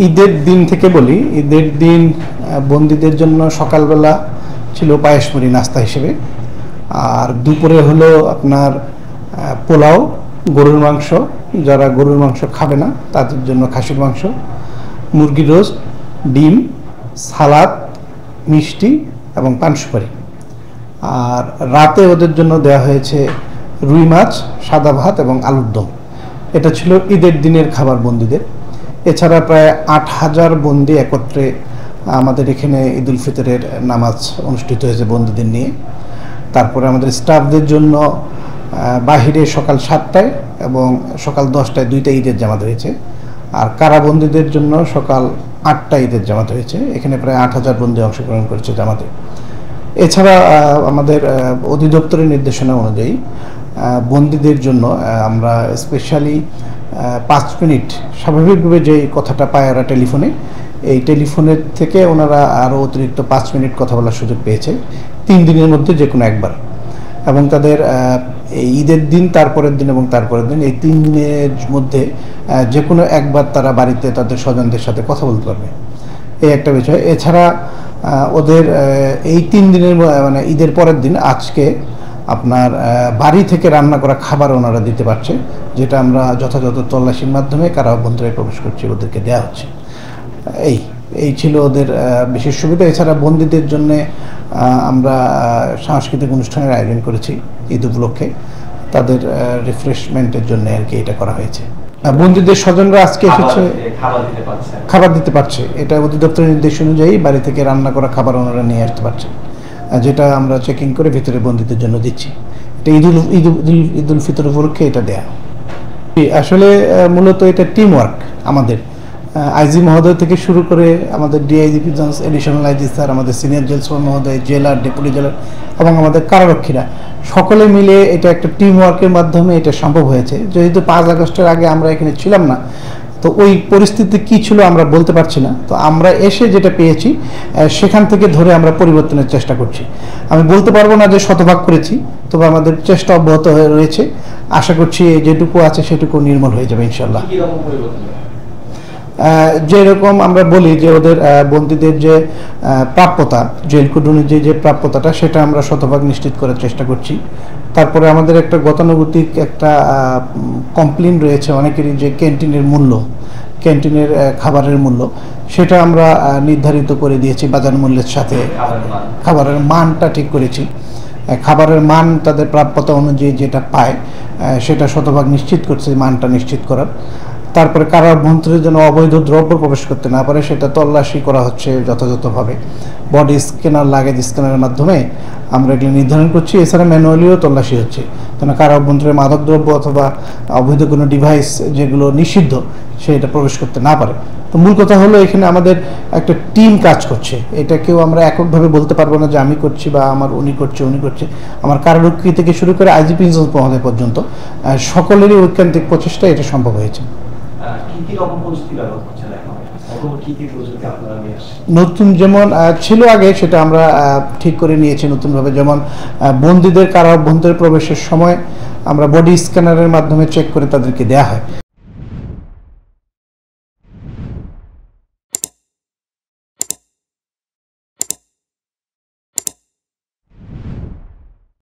ঈদের দিন থেকে বলি, ঈদের দিন বন্দীদের জন্য সকালবেলা ছিল পায়েস মুড়ি নাস্তা হিসেবে, আর দুপুরে হলো আপনার পোলাও, গরুর মাংস, যারা গরুর মাংস খাবে না তাদের জন্য খাসির মাংস, মুরগির রোস্ট, ডিম, সালাদ, মিষ্টি এবং পান সুপারি। আর রাতে ওদের জন্য দেওয়া হয়েছে রুই মাছ, সাদা ভাত এবং আলুর দম। এটা ছিল ঈদের দিনের খাবার বন্দীদের। এছাড়া প্রায় ৮,০০০ বন্দী একত্রে আমাদের এখানে ঈদ উল ফিতরের নামাজ অনুষ্ঠিত হয়েছে বন্দীদের নিয়ে। তারপরে আমাদের স্টাফদের জন্য বাহিরে সকাল ৭টায় এবং সকাল ১০টায় দুইটা ঈদের জামাত হয়েছে। আর কারাবন্দীদের জন্য সকাল ৮টায় ঈদের জামাত হয়েছে। এখানে প্রায় ৮,০০০ বন্দী অংশগ্রহণ করেছে জামাতে। এছাড়া আমাদের অধিদপ্তরের নির্দেশনা অনুযায়ী বন্দীদের জন্য আমরা স্পেশালি ৫ মিনিট স্বাভাবিকভাবে যে কথাটা পায় ওরা টেলিফোনে, এই টেলিফোনের থেকে ওনারা আরও অতিরিক্ত ৫ মিনিট কথা বলার সুযোগ পেয়েছে ৩ দিনের মধ্যে যে কোনো একবার। এবং তাদের এই ঈদের দিন, তারপরের দিন এবং তারপরের দিন, এই ৩ দিনের মধ্যে যে কোনো একবার তারা বাড়িতে তাদের স্বজনদের সাথে কথা বলতে পারবে, এই একটা বিষয়। এছাড়া ওদের এই ৩ দিনের মানে ঈদের পরের দিন আজকে আপনার বাড়ি থেকে রান্না করা খাবার ওনারা দিতে পারছে, যেটা আমরা যথাযথ তল্লাশির মাধ্যমে কারা অভ্যন্তরে প্রবেশ করছি ওদেরকে দেওয়া হচ্ছে। এই ছিল ওদের বিশেষ সুবিধা। এছাড়া বন্দীদের জন্য আমরা সাংস্কৃতিক অনুষ্ঠানের আয়োজন করেছি ঈদ উপলক্ষে, তাদের রিফ্রেশমেন্টের জন্য আর কি এটা করা হয়েছে। বন্দীদের স্বজনরা আজকে এসেছে, খাবার দিতে পারছে। এটা অধিদপ্তরের নির্দেশ অনুযায়ী বাড়ি থেকে রান্না করা খাবার ওনারা নিয়ে আসতে পারছে, যেটা আমরা চেকিং করে ভিতরে বন্দীদের জন্য দিচ্ছি। এটা ঈদ উল ফিতর উপলক্ষে এটা দেয়া। আসলে মূলত এটা টিম ওয়ার্ক। আমাদের আইজি মহোদয় থেকে শুরু করে আমাদের ডিআইজিপি এডিশনাল আইজি স্যার, আমাদের সিনিয়র জেল সুপার মহোদয়, জেলার, ডেপুটি জেলার এবং আমাদের কারারক্ষীরা সকলে মিলে এটা একটা টিম ওয়ার্কের মাধ্যমে এটা সম্ভব হয়েছে। যেহেতু ৫ আগস্টের আগে আমরা এখানে ছিলাম না, তো ওই পরিস্থিতি কী ছিল আমরা বলতে পারছি না। তো আমরা এসে যেটা পেয়েছি সেখান থেকে ধরে আমরা পরিবর্তনের চেষ্টা করছি। আমি বলতে পারবো না যে শতভাগ করেছি, তবে আমাদের চেষ্টা অব্যাহত হয়ে রয়েছে। আশা করছি যেটুকু আছে সেটুকু নির্মূল হয়ে যাবে ইনশাল্লাহ। যেরকম আমরা বলি যে ওদের বন্দীদের যে প্রাপ্যতা, জেল কোড অনুযায়ী যে প্রাপ্যতাটা, সেটা আমরা শতভাগ নিশ্চিত করার চেষ্টা করছি। তারপরে আমাদের একটা গতানুগতিক একটা কমপ্লেন রয়েছে অনেকেরই, যে ক্যান্টিনের মূল্য, ক্যান্টিনের খাবারের মূল্য, সেটা আমরা নির্ধারিত করে দিয়েছি বাজার মূল্যের সাথে। খাবারের মানটা ঠিক করেছি, খাবারের মান তাদের প্রাপ্যতা অনুযায়ী যেটা পায় সেটা শতভাগ নিশ্চিত করছে, মানটা নিশ্চিত করার। তারপরে কারা অভ্যন্তরে যেন অবৈধ দ্রব্য প্রবেশ করতে না পারে সেটা তল্লাশি করা হচ্ছে যথাযথভাবে। বডি স্ক্যানার, লাগেজ স্ক্যানারের মাধ্যমে আমরা এগুলো নির্ধারণ করছি। এছাড়া ম্যানুয়ালিও তল্লাশি হচ্ছে, যেন কারা অভ্যন্তরে মাদকদ্রব্য অথবা অবৈধ কোনো ডিভাইস যেগুলো নিষিদ্ধ সেটা প্রবেশ করতে না পারে। তো মূল কথা হলো এখানে আমাদের একটা টিম কাজ করছে। এটা কেউ আমরা এককভাবে বলতে পারবো না যে আমি করছি বা আমার উনি করছে উনি করছে। আমার কারারক্ষী থেকে শুরু করে আইজিপি মহোদয় পর্যন্ত সকলেরই ঐকান্তিক প্রচেষ্টা এটা সম্ভব হয়েছে। নতুন যেমন ছিল আগে সেটা আমরা ঠিক করে নিয়েছি নতুনভাবে। যেমন বন্দীদের কারা অভ্যন্তরে প্রবেশের সময় আমরা বডি স্ক্যানারের মাধ্যমে চেক করে তাদেরকে দেয়া হয়।